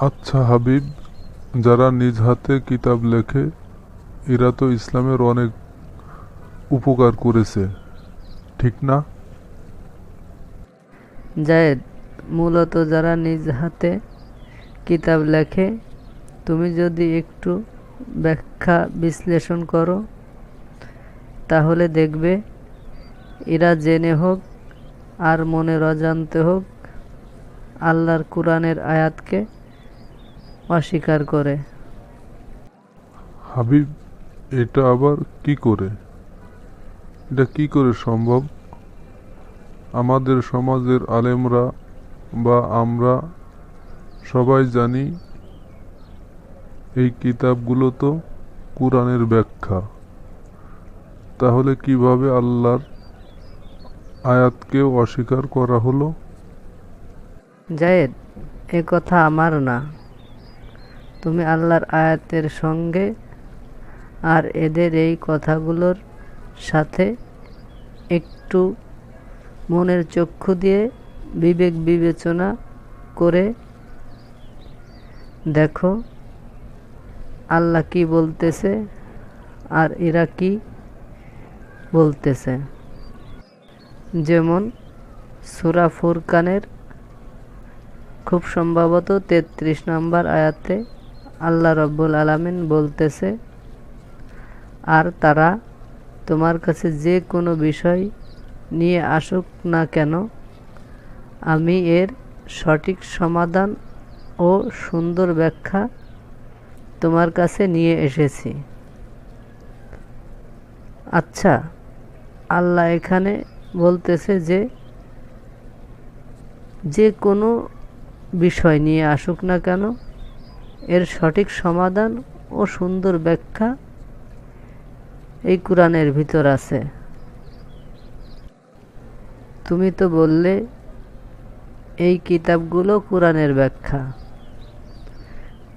আচ্ছা হাবিব, যারা নিজ হাতে কিতাব লেখে এরা তো ইসলামের অনেক উপকার করেছে, ঠিক না? জায়েদ, মূলত যারা নিজ হাতে কিতাব লেখে, তুমি যদি একটু ব্যাখ্যা বিশ্লেষণ করো তাহলে দেখবে এরা জেনে হোক আর মনের অজান্তে হোক আল্লাহর কুরআনের আয়াতকে অস্বীকার করে। হাবিব, এটা আবার কি করে? এটা কি করে সম্ভব? আমাদের সমাজের আলেমরা বা আমরা সবাই জানি এই কিতাবগুলো তো কুরআনের ব্যাখ্যা। তাহলে কিভাবে আল্লাহর আয়াতকেও অস্বীকার করা হলো? জায়েদ, এ কথা আমার না। তুমি আল্লাহর আয়াতের সঙ্গে আর এদের এই কথাগুলোর সাথে একটু মনের চক্ষু দিয়ে বিবেক বিবেচনা করে দেখো আল্লাহ কি বলতেছে আর এরা কি বলতেছে। যেমন সূরা ফুরকানের খুব সম্ভবত ৩৩ নম্বর আয়াতে আল্লাহ রব্বুল আলামিন বলতেছে, আর তারা তোমার কাছে যে কোনো বিষয় নিয়ে আসুক না কেন, আমি এর সঠিক সমাধান ও সুন্দর ব্যাখ্যা তোমার কাছে নিয়ে এসেছি। আচ্ছা, আল্লাহ এখানে বলতেছে যে কোনো বিষয় নিয়ে আসুক না কেন এর সঠিক সমাধান ও সুন্দর ব্যাখ্যা এই কুরআনের ভিতর আছে। তুমি তো বললে এই কিতাবগুলো কুরআনের ব্যাখ্যা,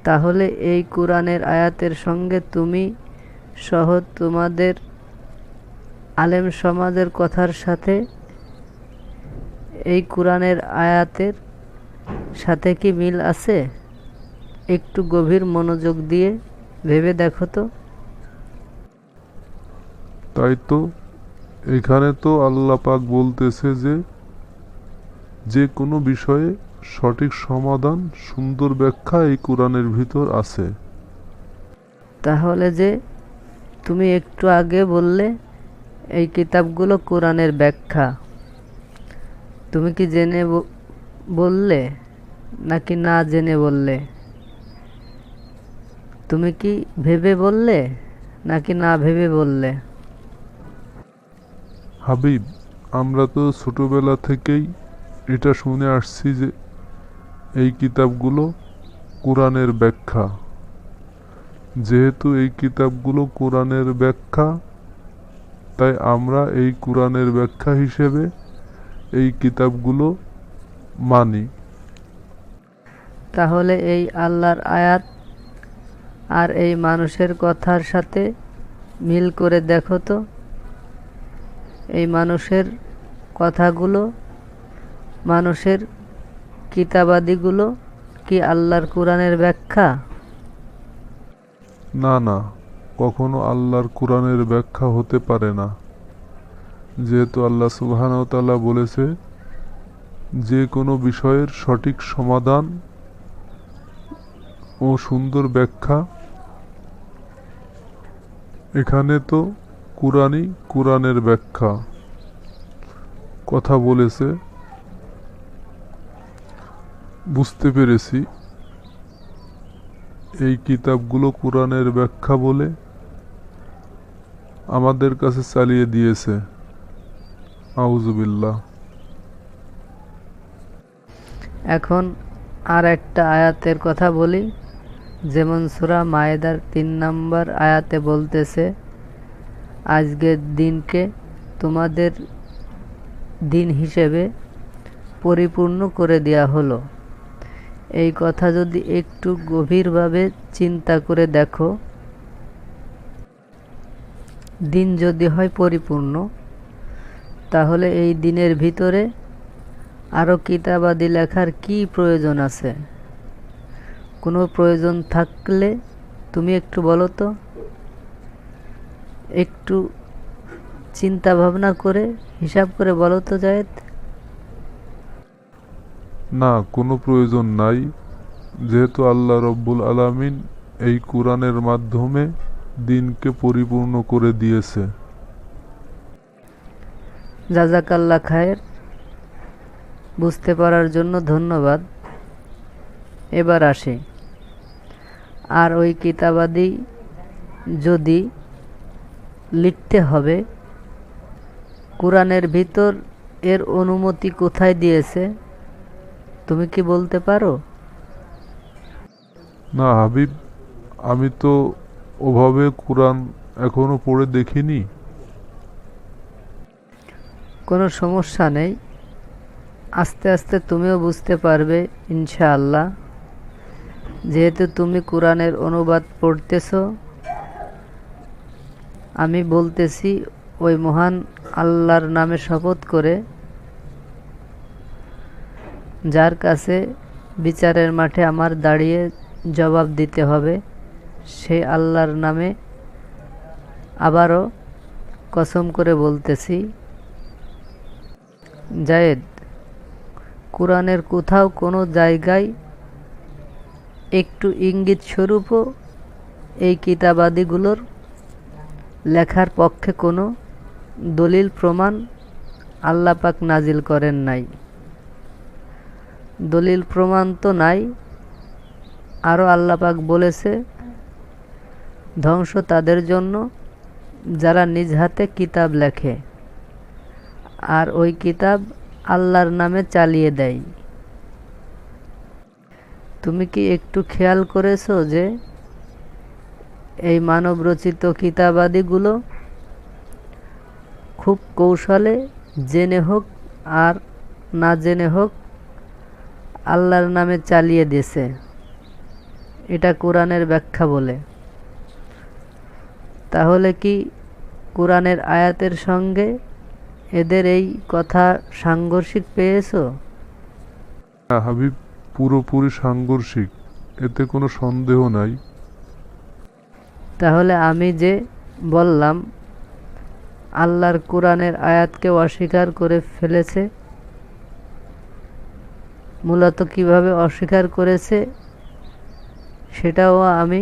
তাহলে এই কুরআনের আয়াতের সঙ্গে তুমি সহ তোমাদের আলেম সমাজের কথার সাথে এই কুরআনের আয়াতের সাথে কি মিল আছে? একটু গভীর মনোযোগ দিয়ে ভেবে দেখো তো। তাই তো, এখানে তো আল্লাহ পাক বলতেছে যে যে কোনো বিষয়ে সঠিক সমাধান, সুন্দর ব্যাখ্যা এই কোরআনের ভিতর আছে। তাহলে যে তুমি একটু আগে বললে এই কিতাবগুলো কোরআনের ব্যাখ্যা, তুমি কি জেনে বললে নাকি না জেনে বললে? তুমি কি ভেবে বললে নাকি না ভেবে বললে? হাবিব, আমরা তো ছোটবেলা থেকেই এটা শুনে আসছি যে এই কিতাবগুলো কোরআনের ব্যাখ্যা। যেহেতু এই কিতাবগুলো কোরআনের ব্যাখ্যা, তাই আমরা এই কোরআনের ব্যাখ্যা হিসেবে এই কিতাবগুলো মানি। তাহলে এই আল্লাহর আয়াত আর এই মানুষের কথার সাথে মিল করে দেখো তো। এই মানুষের কথাগুলো, মানুষের কিতাবাদিগুলো কি আল্লাহর কুরআনের ব্যাখ্যা? না না, কখনো আল্লাহর কোরআনের ব্যাখ্যা হতে পারে না। যেহেতু আল্লাহ সুবহানাহু ওয়া তাআলা বলেছে যে কোনো বিষয়ের সঠিক সমাধান ও সুন্দর ব্যাখ্যা, এখানে তো কুরআনই কুরআনের ব্যাখ্যা কথা বলেছে। বুঝতে পেরেছি এই কিতাবগুলো কুরআনের ব্যাখ্যা বলে আমাদের কাছে চালিয়ে দিয়েছে। আউযুবিল্লাহ। এখন আর একটা আয়াতের কথা বলি। যেমন সূরা মায়েদার ৩ নম্বর আয়াতে বলতেছে, আজকের দিনকে তোমাদের দিন হিসেবে পরিপূর্ণ করে দেয়া হলো। এই কথা যদি একটু গভীরভাবে চিন্তা করে দেখো, দিন যদি হয় পরিপূর্ণ, তাহলে এই দিনের ভিতরে আরও কিতাবাদি লেখার কি প্রয়োজন আছে? কোনো প্রয়োজন থাকলে তুমি একটু বলো তো, একটু চিন্তা ভাবনা করে হিসাব করে বলো তো জায়েদ। না, কোনো প্রয়োজন নাই, যেহেতু আল্লাহ রব্বুল আলামিন এই কোরআনের মাধ্যমে দিনকে পরিপূর্ণ করে দিয়েছে। জাজাকাল্লাহ খায়ের, বুঝতে পারার জন্য ধন্যবাদ। এবার আসি, আর ওই কিতাবাদি যদি লিখতে হবে, কোরআনের ভিতর এর অনুমতি কোথায় দিয়েছে তুমি কি বলতে পারো? না হাবিব, আমি তো ওভাবে কোরআন এখনো পড়ে দেখিনি। কোনো সমস্যা নেই, আস্তে আস্তে তুমিও বুঝতে পারবে ইনশাআল্লাহ। যেহেতু তুমি কোরআনের অনুবাদ পড়তেছো, আমি বলতেছি ওই মহান আল্লাহর নামে শপথ করে, যার কাছে বিচারের মাঠে আমার দাঁড়িয়ে জবাব দিতে হবে, সেই আল্লাহর নামে আবারও কসম করে বলতেছি, জায়েদ, কোরআনের কোথাও কোনো জায়গায় একটু ইঙ্গিত স্বরূপও এই কিতাবাদিগুলোর লেখার পক্ষে কোনো দলিল প্রমাণ আল্লাহ পাক নাজিল করেন নাই। দলিল প্রমাণ তো নাই, আরও আল্লাহ পাক বলেছে, ধ্বংস তাদের জন্য যারা নিজ হাতে কিতাব লেখে আর ওই কিতাব আল্লাহর নামে চালিয়ে দেয়। তুমি কি একটু খেয়াল করেছো যে এই মানবরচিত কিতাবাদিগুলো খুব কৌশলে, জেনে হোক আর না জেনে হোক, আল্লাহর নামে চালিয়ে দিয়েছে? এটা কোরআনের ব্যাখ্যা বলে। তাহলে কি কোরআনের আয়াতের সঙ্গে এদের এই কথা সাংঘর্ষিক পেয়েছো? হ্যাঁ হাবিব, পুরোপুরি সাংঘর্ষিক, এতে কোনো সন্দেহ নাই। তাহলে আমি যে বললাম আল্লাহর কোরআনের আয়াতকে অস্বীকার করে ফেলেছে, মূলত কিভাবে অস্বীকার করেছে সেটাও আমি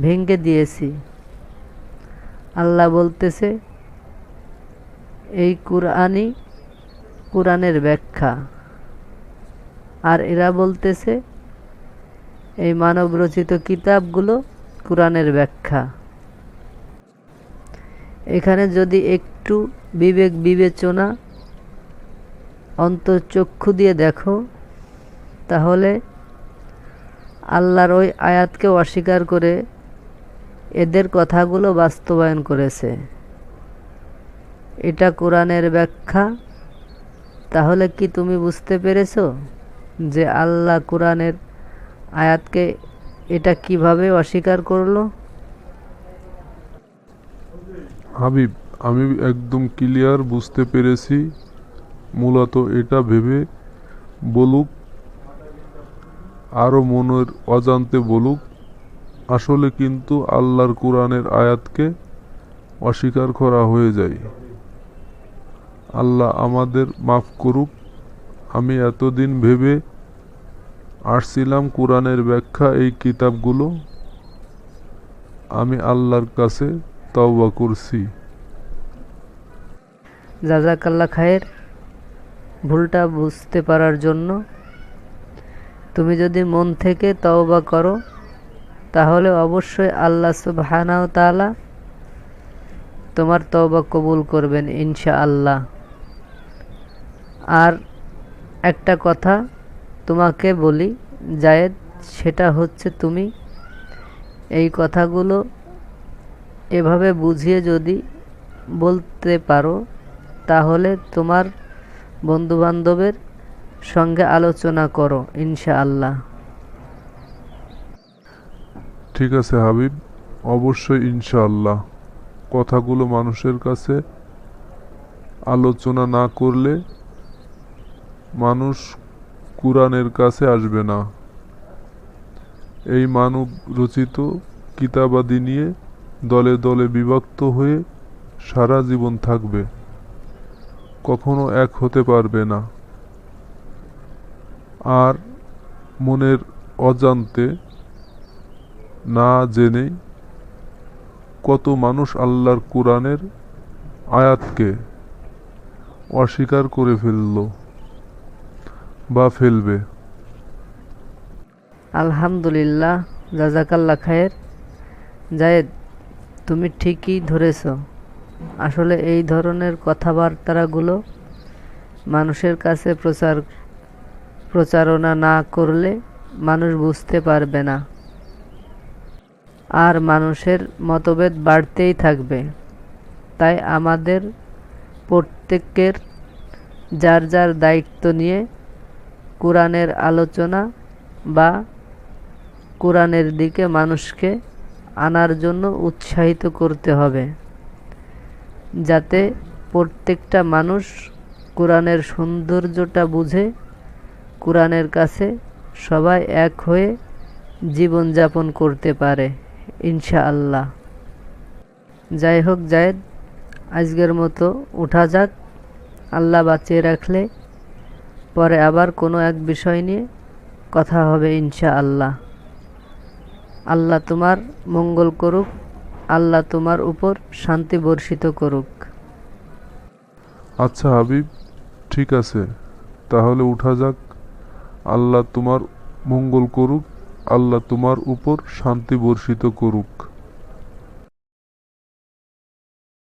ভেঙে দিয়েছি। আল্লাহ বলতেছে এই কুরআনই কোরআনের ব্যাখ্যা, আর এরা বলতেছে এই মানবরচিত কিতাবগুলো কোরআনের ব্যাখ্যা। এখানে যদি একটু বিবেক বিবেচনা, অন্তর্চক্ষু দিয়ে দেখো, তাহলে আল্লাহর ওই আয়াতকে অস্বীকার করে এদের কথাগুলো বাস্তবায়ন করেছে। এটা কোরআনের ব্যাখ্যা। তাহলে কি তুমি বুঝতে পেরেছো যে আল্লাহ কোরআনের আয়াতকে এটা কিভাবে অস্বীকার করলো? হাবিব, আমি একদম ক্লিয়ার বুঝতে পেরেছি। মূলত এটা ভেবে বলুক, আরও মনের অজান্তে বলুক, আসলে কিন্তু আল্লাহর কোরআনের আয়াতকে অস্বীকার করা হয়ে যায়। আল্লাহ আমাদের মাফ করুক। আমি এতদিন ভেবে আসছিলাম কোরআনের ব্যাখ্যা এই কিতাবগুলো। আমি আল্লাহর কাছে তওবা করছি। জাজাকাল্লাহ খায়ের, ভুলটা বুঝতে পারার জন্য। তুমি যদি মন থেকে তওবা করো, তাহলে অবশ্যই আল্লাহ সুবহানাহু ওয়া তাআলা তোমার তওবা কবুল করবেন ইনশাআল্লাহ। আর একটা কথা তোমাকে বলি জায়েদ, সেটা হচ্ছে তুমি এই কথাগুলো এভাবে বুঝিয়ে যদি বলতে পারো, তাহলে তোমার বন্ধুবান্ধবের সঙ্গে আলোচনা করো ইনশাআল্লাহ। ঠিক আছে হাবিব, অবশ্যই ইনশাআল্লাহ। কথাগুলো মানুষের কাছে আলোচনা না করলে মানুষ কুরআনের কাছে আসবে না। এই মানব রচিত কিতাবাদি নিয়ে দলে দলে বিভক্ত হয়ে সারা জীবন থাকবে, কখনো এক হতে পারবে না। আর মনের অজান্তে না জেনেই কত মানুষ আল্লাহর কোরআনের আয়াতকে অস্বীকার করে ফেলল বা ফেলবে। আলহামদুলিল্লাহ, জাজাকাল্লাহ খায়ের। জায়েদ, তুমি ঠিকই ধরেছ। আসলে এই ধরনের কথাবার্তাগুলো মানুষের কাছে প্রচারণা না করলে মানুষ বুঝতে পারবে না, আর মানুষের মতভেদ বাড়তেই থাকবে। তাই আমাদের প্রত্যেকের যার যার দায়িত্ব নিয়ে কোরআনের আলোচনা বা কোরআনের দিকে মানুষকে আনার জন্য উৎসাহিত করতে হবে, যাতে প্রত্যেকটা মানুষ কোরআনের সৌন্দর্যটা বুঝে কোরআনের কাছে সবাই এক হয়ে জীবনযাপন করতে পারে ইনশাআল্লাহ। যাই হোক জায়েদ, আজকের মতো উঠা যাক। আল্লাহ বাঁচিয়ে রাখলে পরে আবার কোনো এক বিষয় নিয়ে কথা হবে ইনশাআল্লাহ। আল্লাহ তোমার মঙ্গল করুক, আল্লাহ তোমার উপর শান্তি বর্ষিত করুক। আচ্ছা হাবিব, ঠিক আছে, তাহলে উঠা যাক। আল্লাহ তোমার মঙ্গল করুক, আল্লাহ তোমার উপর শান্তি বর্ষিত করুক।